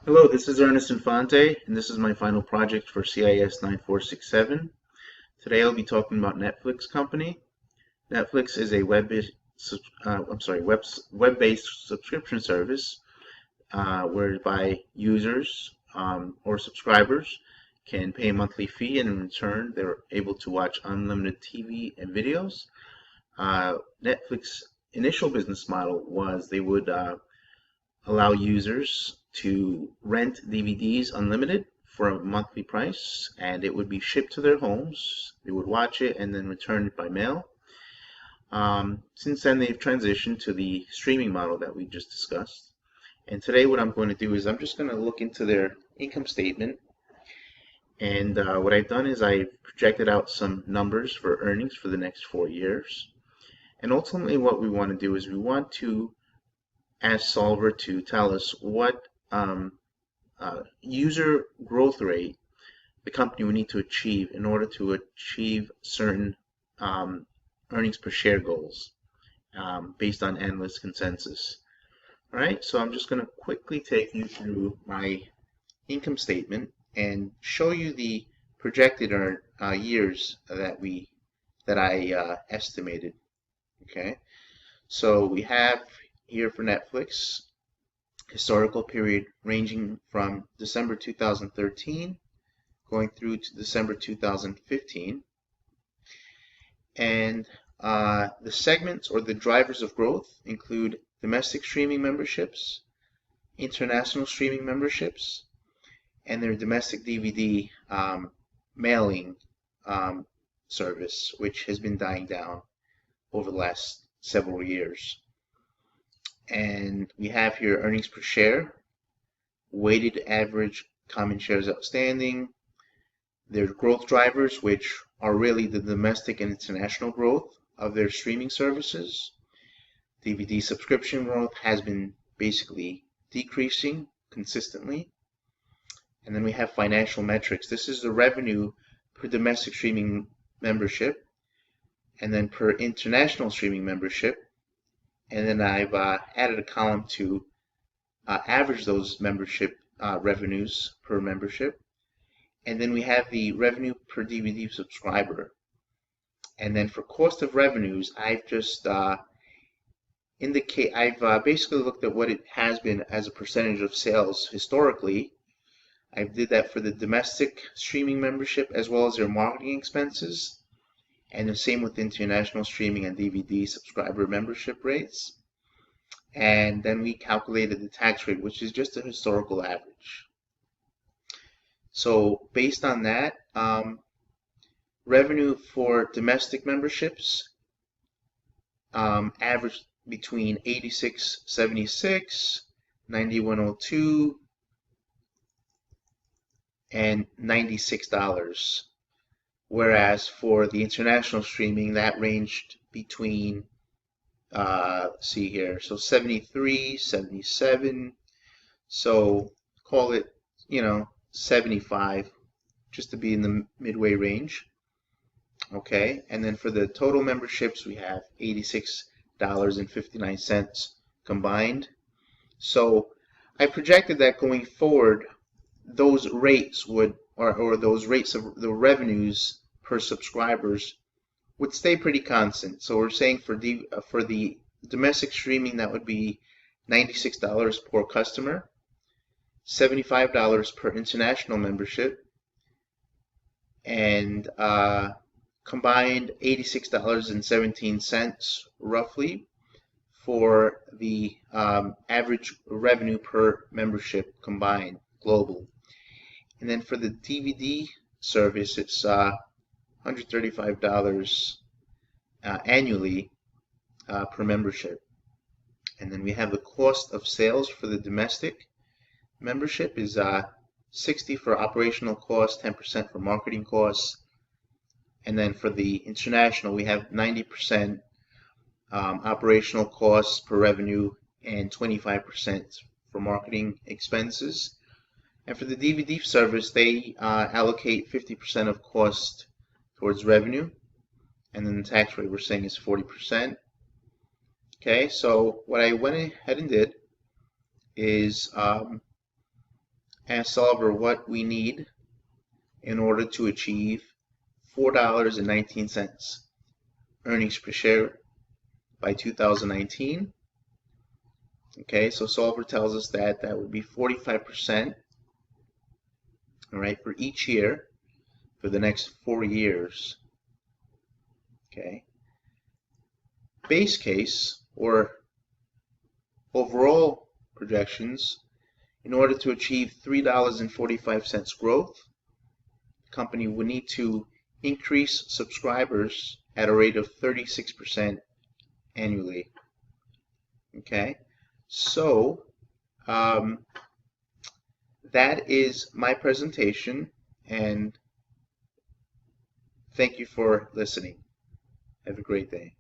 Hello, this is Ernest Infante, and this is my final project for CIS 9467. Today I'll be talking about Netflix Company. Netflix is a web-based subscription service whereby users or subscribers can pay a monthly fee, and in return they're able to watch unlimited TV and videos. Netflix initial business model was they would allow users to rent DVDs unlimited for a monthly price, and it would be shipped to their homes. They would watch it and then return it by mail. Since then, they've transitioned to the streaming model that we just discussed. And today, what I'm going to do is I'm just going to look into their income statement. And what I've done is I've projected out some numbers for earnings for the next 4 years. And ultimately, what we want to do is we want to ask Solver to tell us what user growth rate the company would need to achieve in order to achieve certain earnings per share goals based on analyst consensus. All right, so I'm just going to quickly take you through my income statement and show you the projected years that I estimated. Okay, so we have here for Netflix historical period ranging from December 2013 going through to December 2015. And the segments or the drivers of growth include domestic streaming memberships, international streaming memberships, and their domestic DVD mailing service, which has been dying down over the last several years. And we have here earnings per share, weighted average common shares outstanding, their growth drivers, which are really the domestic and international growth of their streaming services. DVD subscription growth has been basically decreasing consistently. And then we have financial metrics. This is the revenue per domestic streaming membership, and then per international streaming membership. And then I've added a column to average those membership revenues per membership. And then we have the revenue per DVD subscriber. And then for cost of revenues, I've just basically looked at what it has been as a percentage of sales historically. I did that for the domestic streaming membership as well as their marketing expenses. And the same with international streaming and DVD subscriber membership rates. And then we calculated the tax rate, which is just a historical average. So based on that, revenue for domestic memberships averaged between $86.76, $91.02, and $96. Whereas for the international streaming, that ranged between, see here, so 73, 77, so call it, 75, just to be in the midway range. Okay, and then for the total memberships, we have $86.59 combined. So I projected that going forward, those rates would, or those rates of the revenues per subscribers would stay pretty constant. So we're saying for the domestic streaming, that would be $96 per customer, $75 per international membership, and combined $86.17 roughly for the average revenue per membership combined global. And then for the DVD service, it's $135 annually per membership. And then we have the cost of sales for the domestic membership is $60 for operational costs, 10% for marketing costs. And then for the international, we have 90% operational costs per revenue and 25% for marketing expenses. And for the DVD service, they allocate 50% of cost towards revenue, and then the tax rate we're saying is 40%. Okay, so what I went ahead and did is Ask Oliver what we need in order to achieve $4.19 earnings per share by 2019. Okay, so Solver tells us that that would be 45%, all right, for each year for the next 4 years. Okay. Base case, or overall projections, in order to achieve $3.45 growth, the company would need to increase subscribers at a rate of 36% annually. Okay, so that is my presentation, and thank you for listening. Have a great day.